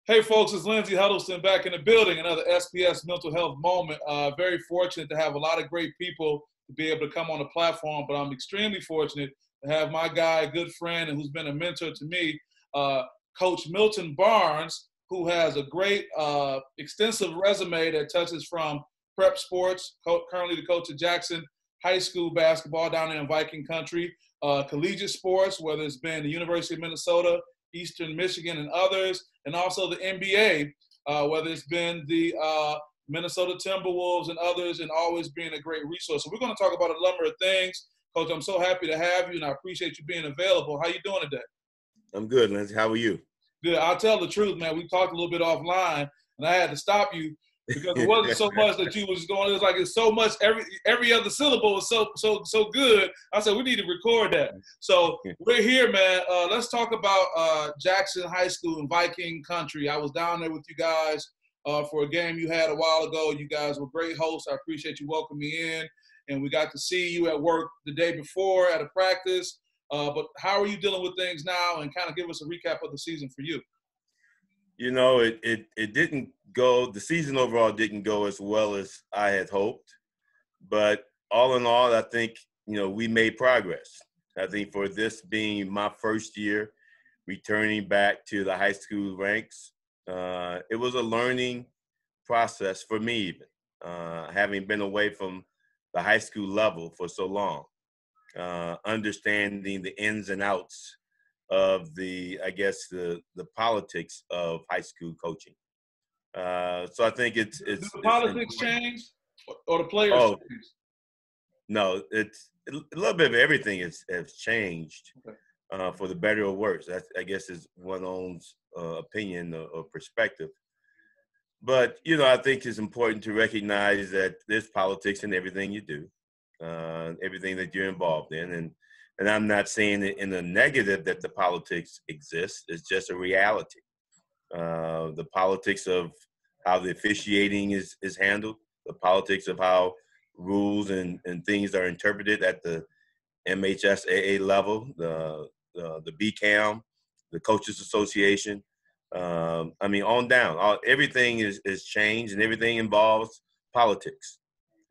Hey folks, it's Lindsey Huddleston back in the building, another SPS Mental Health Moment. Very fortunate to have a lot of great people to be able to come on the platform, but I'm extremely fortunate to have my guy, a good friend, and who's been a mentor to me, Coach Milton Barnes, who has a great, extensive resume that touches from prep sports, currently the coach of Jackson High School basketball down there in Viking country, collegiate sports, whether it's been the University of Minnesota, Eastern Michigan, and others, and also the NBA, whether it's been the Minnesota Timberwolves and others, and always being a great resource. So we're going to talk about a number of things. Coach, I'm so happy to have you, and I appreciate you being available. How you doing today? I'm good, Lindsey. How are you? Good. I'll tell the truth, man. We talked a little bit offline, and I had to stop you because it wasn't so much that you was going. It was like it's so much. Every other syllable was so good. I said we need to record that. So we're here, man. Let's talk about Jackson High School in Viking country. I was down there with you guys for a game you had a while ago. You guys were great hosts. I appreciate you welcoming me in, and we got to see you at work the day before at a practice. But how are you dealing with things now, and kind of give us a recap of the season for you? You know, it didn't go, the season overall didn't go as well as I had hoped. But all in all, I think, we made progress. I think for this being my first year returning back to the high school ranks, it was a learning process for me even, having been away from the high school level for so long, understanding the ins and outs of the politics of high school coaching. So I think it's Did the politics change or the players change? No, it's a little bit of everything has changed for the better or worse. That, I guess, is one's own opinion or perspective. But, I think it's important to recognize that there's politics in everything you do, everything that you're involved in. And I'm not saying it in a negative that the politics exists. It's just a reality. The politics of how the officiating is handled, the politics of how rules and things are interpreted at the MHSAA level, the BCAM, the Coaches Association. On down. Everything is changed, and everything involves politics.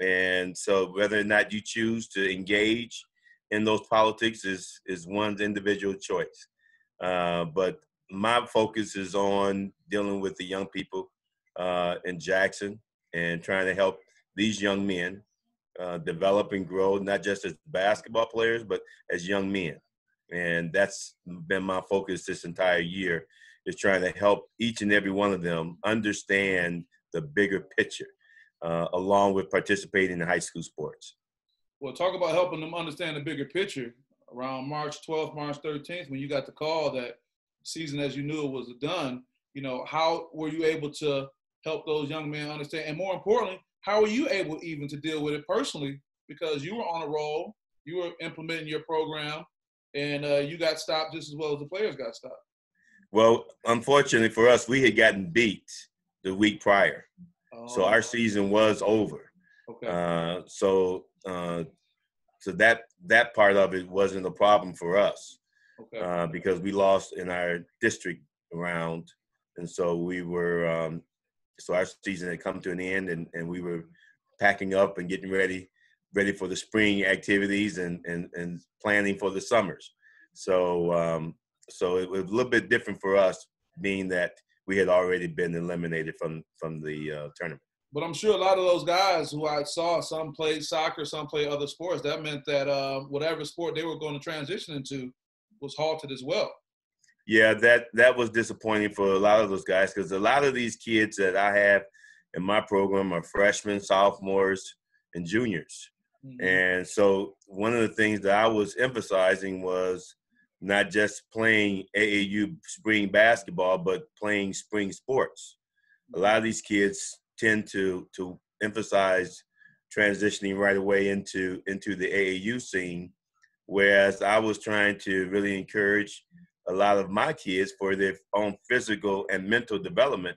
And so whether or not you choose to engage in those politics is one's individual choice. But my focus is on dealing with the young people in Jackson and trying to help these young men develop and grow, not just as basketball players, but as young men. And that's been my focus this entire year, is trying to help each and every one of them understand the bigger picture, along with participating in high school sports. Well, talk about helping them understand the bigger picture. Around March 12th, March 13th, when you got the call that season as you knew it was done, how were you able to help those young men understand? And more importantly, how were you able even to deal with it personally? Because you were on a roll, you were implementing your program, and you got stopped just as well as the players got stopped. Well, unfortunately for us, we had gotten beat the week prior. So our season was over. Okay. So that part of it wasn't a problem for us, because we lost in our district round, and so we were so our season had come to an end, and we were packing up and getting ready for the spring activities and planning for the summers. So so it was a little bit different for us, being that we had already been eliminated from the tournament. But I'm sure a lot of those guys who I saw, some played soccer, some played other sports. That meant that whatever sport they were going to transition into was halted as well. Yeah, that was disappointing for a lot of those guys, because a lot of these kids that I have in my program are freshmen, sophomores, and juniors. Mm-hmm. And so one of the things that I was emphasizing was not just playing AAU spring basketball, but playing spring sports. A lot of these kids tend to emphasize transitioning right away into the AAU scene, whereas I was trying to really encourage a lot of my kids for their own physical and mental development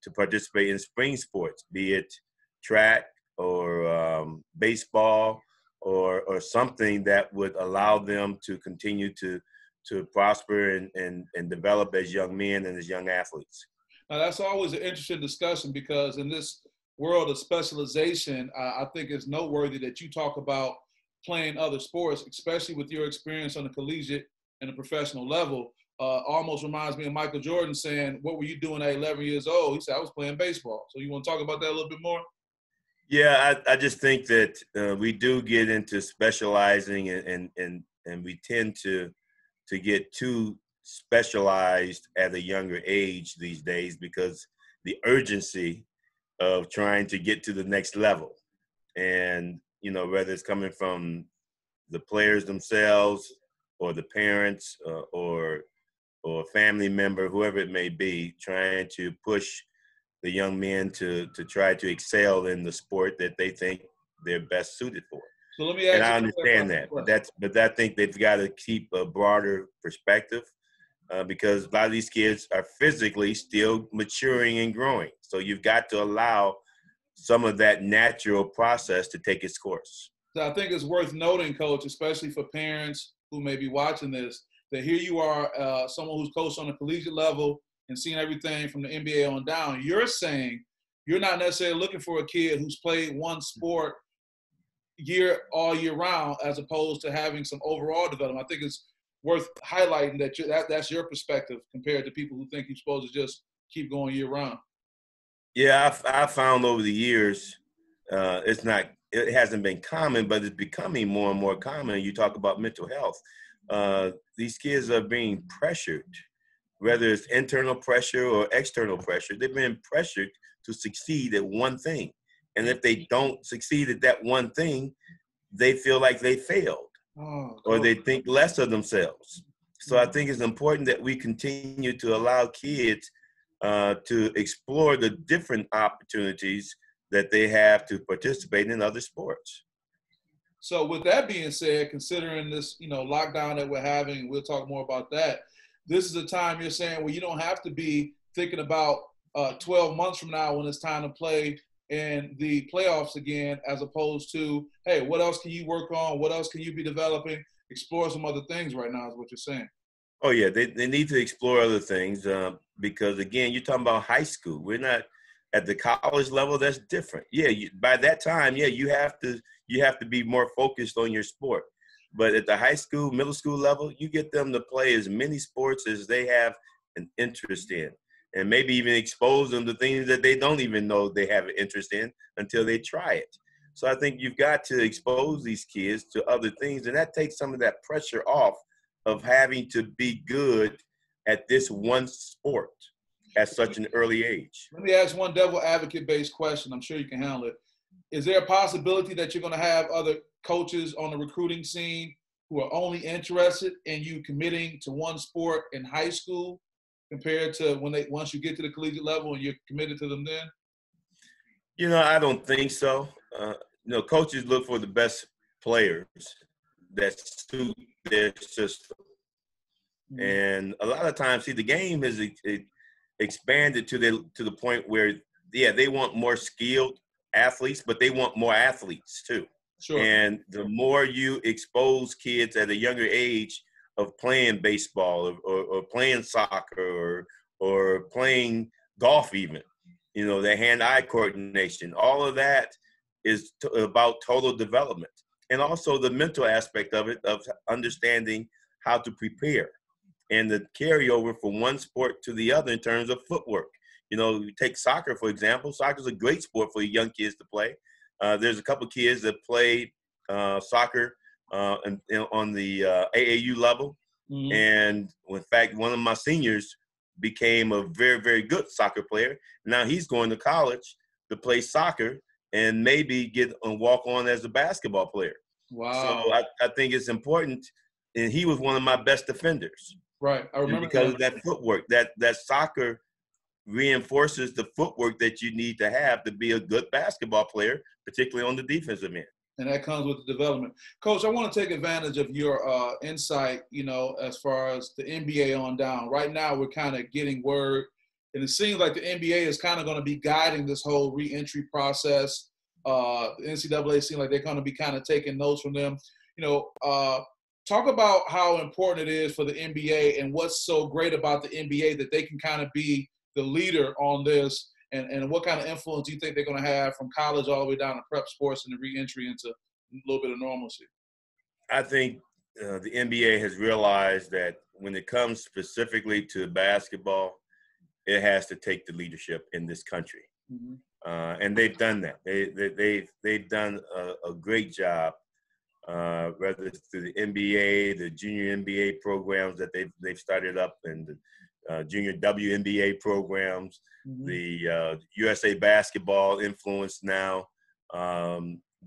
to participate in spring sports, be it track or baseball or something that would allow them to continue to prosper and develop as young men and as young athletes. Now, that's always an interesting discussion because in this world of specialization, I think it's noteworthy that you talk about playing other sports, especially with your experience on the collegiate and the professional level. Almost reminds me of Michael Jordan saying, "What were you doing at 11 years old?" He said, "I was playing baseball." So you want to talk about that a little bit more? Yeah, I just think that we do get into specializing, and we tend to get too specialized at a younger age these days because the urgency of trying to get to the next level. And, whether it's coming from the players themselves or the parents or family member, whoever it may be, trying to push the young men to try to excel in the sport that they think they're best suited for. So let me And ask you I a understand that, but I think they've got to keep a broader perspective because a lot of these kids are physically still maturing and growing. So you've got to allow some of that natural process to take its course. So I think it's worth noting, Coach, especially for parents who may be watching this, that here you are, someone who's coached on a collegiate level and seen everything from the NBA on down. You're saying you're not necessarily looking for a kid who's played one sport all year round, as opposed to having some overall development. I think it's worth highlighting that's your perspective compared to people who think you're supposed to just keep going year round. Yeah, I've found over the years, it hasn't been common, but it's becoming more and more common. You talk about mental health. These kids are being pressured, whether it's internal pressure or external pressure. They've been pressured to succeed at one thing. And if they don't succeed at that one thing, they feel like they failed or they think less of themselves. So I think it's important that we continue to allow kids to explore the different opportunities that they have to participate in other sports. So with that being said, considering this, lockdown that we're having, we'll talk more about that. This is a time you're saying where you don't have to be thinking about 12 months from now when it's time to play in the playoffs again, as opposed to, hey, what else can you work on? What else can you be developing? Explore some other things right now is what you're saying. Oh, yeah, they need to explore other things because, again, you're talking about high school. We're not at the college level. That's different. Yeah, by that time, yeah, you have to be more focused on your sport. But at the high school, middle school level, you get them to play as many sports as they have an interest in, and maybe even expose them to things that they don't even know they have an interest in until they try it. So I think you've got to expose these kids to other things, and that takes some of that pressure off of having to be good at this one sport at such an early age. Let me ask one devil advocate-based question. I'm sure you can handle it. Is there a possibility that you're going to have other coaches on the recruiting scene who are only interested in you committing to one sport in high school compared to once you get to the collegiate level and you're committed to them then? I don't think so. Coaches look for the best players that suit their system. Mm-hmm. And a lot of times, the game has expanded to the point where, yeah, they want more skilled athletes, but they want more athletes too. Sure. And the more you expose kids at a younger age of playing baseball or playing soccer or playing golf even, their hand-eye coordination, all of that is about total development. And also the mental aspect of it, of understanding how to prepare and the carryover from one sport to the other in terms of footwork. You take soccer, for example. Soccer is a great sport for young kids to play. There's a couple kids that play soccer on the AAU level. Mm-hmm. And in fact, one of my seniors became a very, very good soccer player. Now he's going to college to play soccer and maybe get and walk on as a basketball player. Wow. So I think it's important. And he was one of my best defenders. Right. I remember because of that footwork, that soccer reinforces the footwork that you need to have to be a good basketball player, particularly on the defensive end. And that comes with the development. Coach, I want to take advantage of your insight, as far as the NBA on down. Right now, we're kind of getting word, and it seems like the NBA is kind of going to be guiding this whole re-entry process. The NCAA seems like they're going to be kind of taking notes from them. Talk about how important it is for the NBA and what's so great about the NBA that they can kind of be the leader on this, and what kind of influence do you think they're going to have from college all the way down to prep sports and the re-entry into a little bit of normalcy? I think the NBA has realized that when it comes specifically to basketball, it has to take the leadership in this country. Mm-hmm. And they've done that. They've done a great job, whether it's through the NBA, the junior NBA programs that they've started up, and the junior WNBA programs, Mm-hmm. the USA basketball influence now.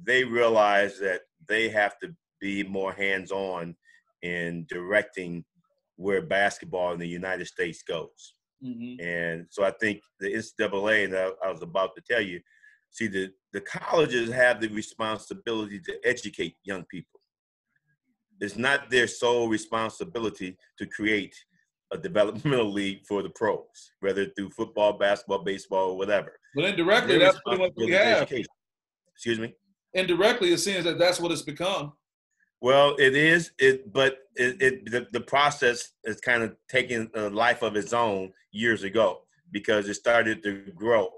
They realize that they have to be more hands-on in directing where basketball in the United States goes. Mm-hmm. And so I think the NCAA, and I was about to tell you, see, the colleges have the responsibility to educate young people. It's not their sole responsibility to create a developmental league for the pros, whether through football, basketball, baseball, or whatever. But indirectly, Their that's pretty much what we have. education. Excuse me? Indirectly, it seems that that's what it's become. Well, it is, but the process is kind of taking a life of its own years ago because it started to grow.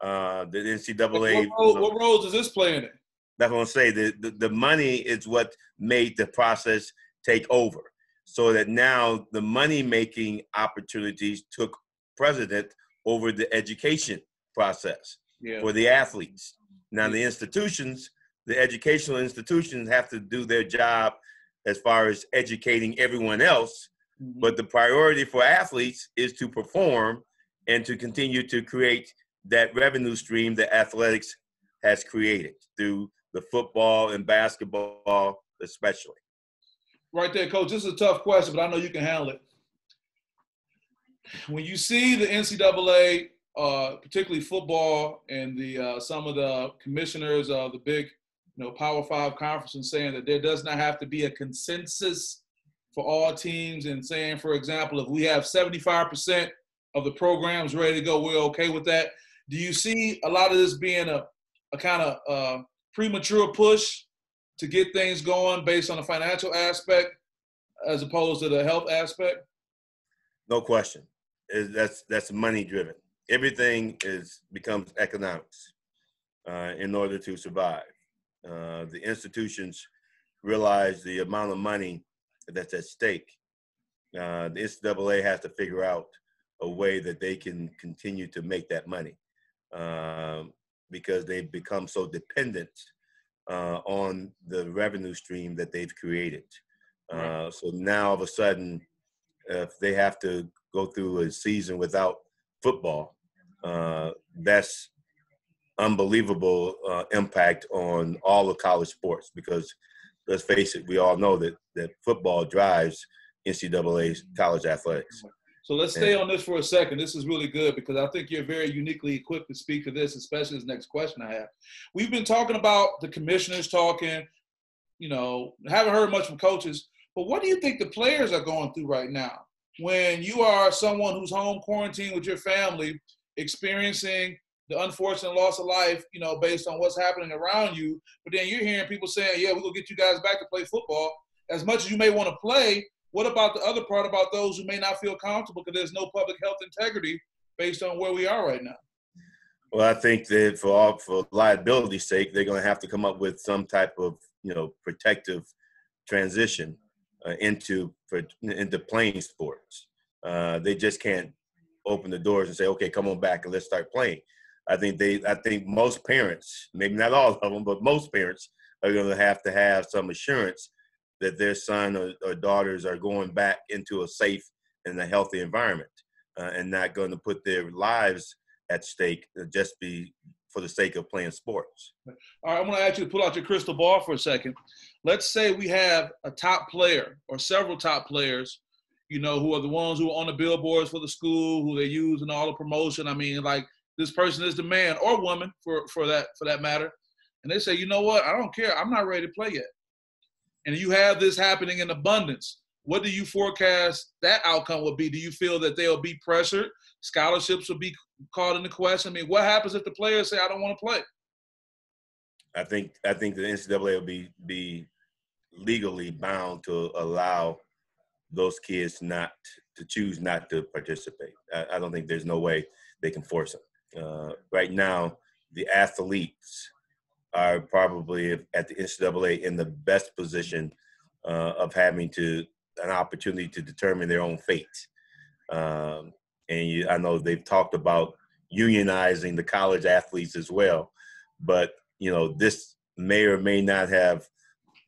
The NCAA. What role does this play in it? That's what I'm saying. The money is what made the process take over, so that now the money-making opportunities took precedent over the education process for the athletes. Now the institutions, the educational institutions have to do their job as far as educating everyone else, but the priority for athletes is to perform and to continue to create that revenue stream that athletics has created through the football and basketball especially. Right there, Coach. This is a tough question, but I know you can handle it. When you see the NCAA, particularly football, and the some of the commissioners of the big, Power 5 conferences saying that there does not have to be a consensus for all teams, and saying, for example, if we have 75% of the programs ready to go, we're okay with that. Do you see a lot of this being a kind of premature push to get things going based on the financial aspect as opposed to the health aspect? No question. That's money driven. Everything becomes economics in order to survive. The institutions realize the amount of money that's at stake. The NCAA has to figure out a way that they can continue to make that money because they've become so dependent on the revenue stream that they've created. So now all of a sudden, if they have to go through a season without football, that's unbelievable impact on all of college sports because let's face it, we all know that football drives NCAA's college athletics. So let's stay on this for a second. This is really good because I think you're very uniquely equipped to speak to this, especially this next question I have. We've been talking about the commissioners talking, haven't heard much from coaches, but what do you think the players are going through right now? When you are someone who's home quarantined with your family, experiencing the unfortunate loss of life, based on what's happening around you, but then you're hearing people saying, yeah, we're going to get you guys back to play football. As much as you may want to play, what about the other part about those who may not feel comfortable because there's no public health integrity based on where we are right now? Well, I think that for liability's sake, they're going to have to come up with some type of, protective transition into playing sports. They just can't open the doors and say, okay, come on back and let's start playing. I think most parents, maybe not all of them, but most parents are going to have some assurance that their son or daughters are going back into a safe and a healthy environment and not going to put their lives at stake just for the sake of playing sports. All right, I'm going to ask you to pull out your crystal ball for a second. Let's say we have a top player or several top players, who are the ones who are on the billboards for the school, who they use in all the promotion. I mean, like this person is the man or woman for that matter. And they say, you know what? I don't care. I'm not ready to play yet. And you have this happening in abundance. What do you forecast that outcome will be? Do you feel that they'll be pressured? Scholarships will be called into question? I mean, what happens if the players say, I don't want to play? I think the NCAA will be legally bound to allow those kids not to choose not to participate. I don't think there's no way they can force them. Right now, the athletes are probably at the NCAA in the best position of having an opportunity to determine their own fate. I know they've talked about unionizing the college athletes as well, but this may or may not have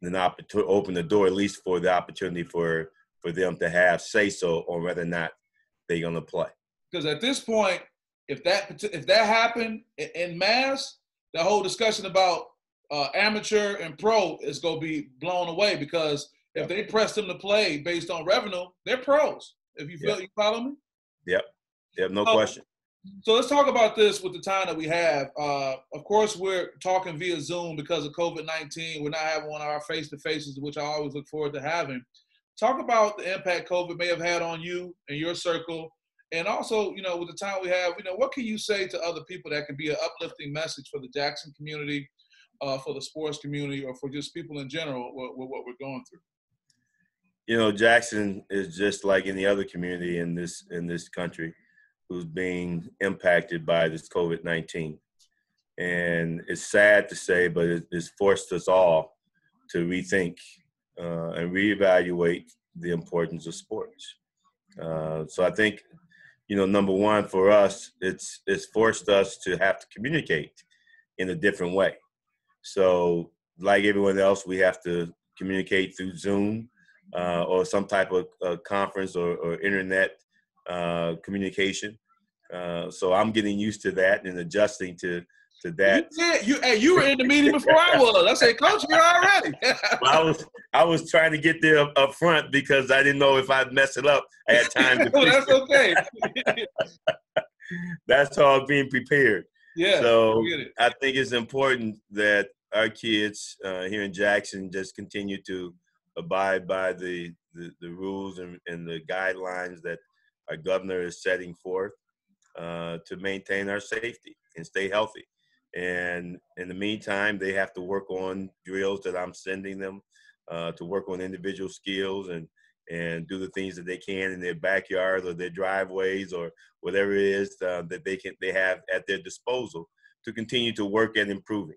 an opportunity to open the door, at least for the opportunity for them to have say so on whether or not they're going to play. Because at this point, if that happened in mass, the whole discussion about amateur and pro is going to be blown away, because if they press them to play based on revenue, they're pros. If you feel, you follow me? Yep, no question. So let's talk about this with the time that we have. Of course, we're talking via Zoom because of COVID-19. We're not having one of our face-to-faces, which I always look forward to having. Talk about the impact COVID may have had on you and your circle. And also, with the time we have, what can you say to other people that can be an uplifting message for the Jackson community, for the sports community, or for just people in general with what we're going through? Jackson is just like any other community in this country who's being impacted by this COVID-19. And it's sad to say, but it's forced us all to rethink and reevaluate the importance of sports. So I think, number one, for us, it's forced us to have to communicate in a different way. So like everyone else, we have to communicate through Zoom or some type of conference or internet communication. So I'm getting used to that and adjusting to that. You were in the meeting before I was. I said, Coach, you're already. Well, I was trying to get there up front because I didn't know if I'd mess it up. I had time to Well, that's okay. That's all being prepared. Yeah. So I think it's important that our kids here in Jackson just continue to abide by the rules and the guidelines that our governor is setting forth to maintain our safety and stay healthy. And in the meantime, they have to work on drills that I'm sending them to work on individual skills and do the things that they can in their backyards or their driveways or whatever it is that they have at their disposal to continue to work at improving.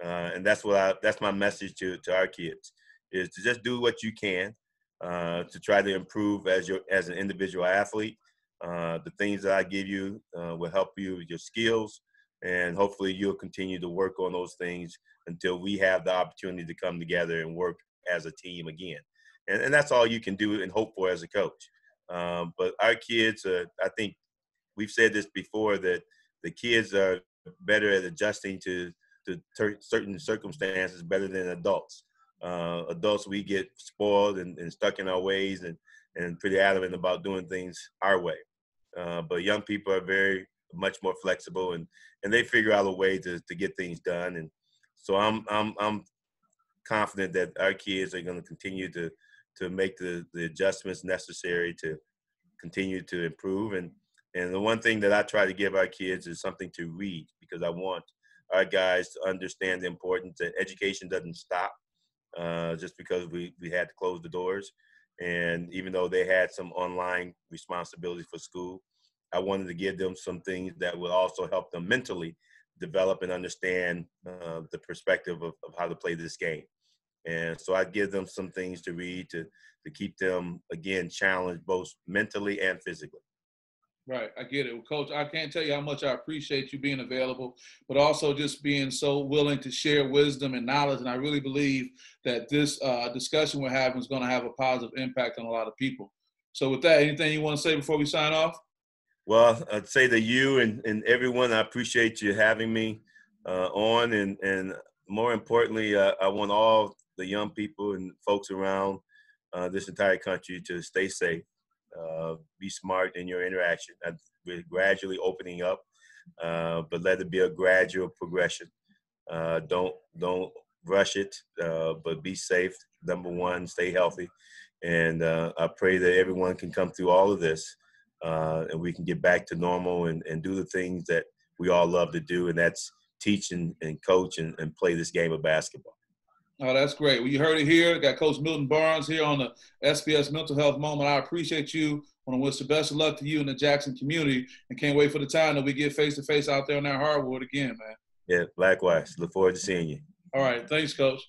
And that's my message to our kids, is to just do what you can to try to improve as an individual athlete. The things that I give you will help you with your skills, and hopefully you'll continue to work on those things until we have the opportunity to come together and work as a team again. And that's all you can do and hope for as a coach. But our kids, I think we've said this before, that the kids are better at adjusting to certain circumstances better than adults. Adults, we get spoiled and stuck in our ways and pretty adamant about doing things our way. But young people are very much more flexible and they figure out a way to get things done. And so I'm confident that our kids are going to continue to make the adjustments necessary to continue to improve. And the one thing that I try to give our kids is something to read, because I want our guys to understand the importance that education doesn't stop just because we had to close the doors. And even though they had some online responsibilities for school, I wanted to give them some things that would also help them mentally develop and understand the perspective of how to play this game. And so I give them some things to read to keep them, again, challenged both mentally and physically. Right. I get it. Well, Coach, I can't tell you how much I appreciate you being available, but also just being so willing to share wisdom and knowledge. And I really believe that this discussion we're having is going to have a positive impact on a lot of people. So with that, anything you want to say before we sign off? Well, I'd say to you and everyone, I appreciate you having me on. And more importantly, I want all the young people and folks around this entire country to stay safe. Be smart in your interaction. We're gradually opening up, but let it be a gradual progression. Don't rush it, but be safe. Number one, stay healthy. And I pray that everyone can come through all of this and we can get back to normal and do the things that we all love to do, and that's teach and coach and play this game of basketball. Oh, that's great. Well, you heard it here. Got Coach Milton Barnes here on the SPS Mental Health Moment. I appreciate you want to wish the best of luck to you and the Jackson community, and can't wait for the time that we get face-to-face out there on that hardwood again, man. Yeah, likewise. Look forward to seeing you. All right. Thanks, Coach.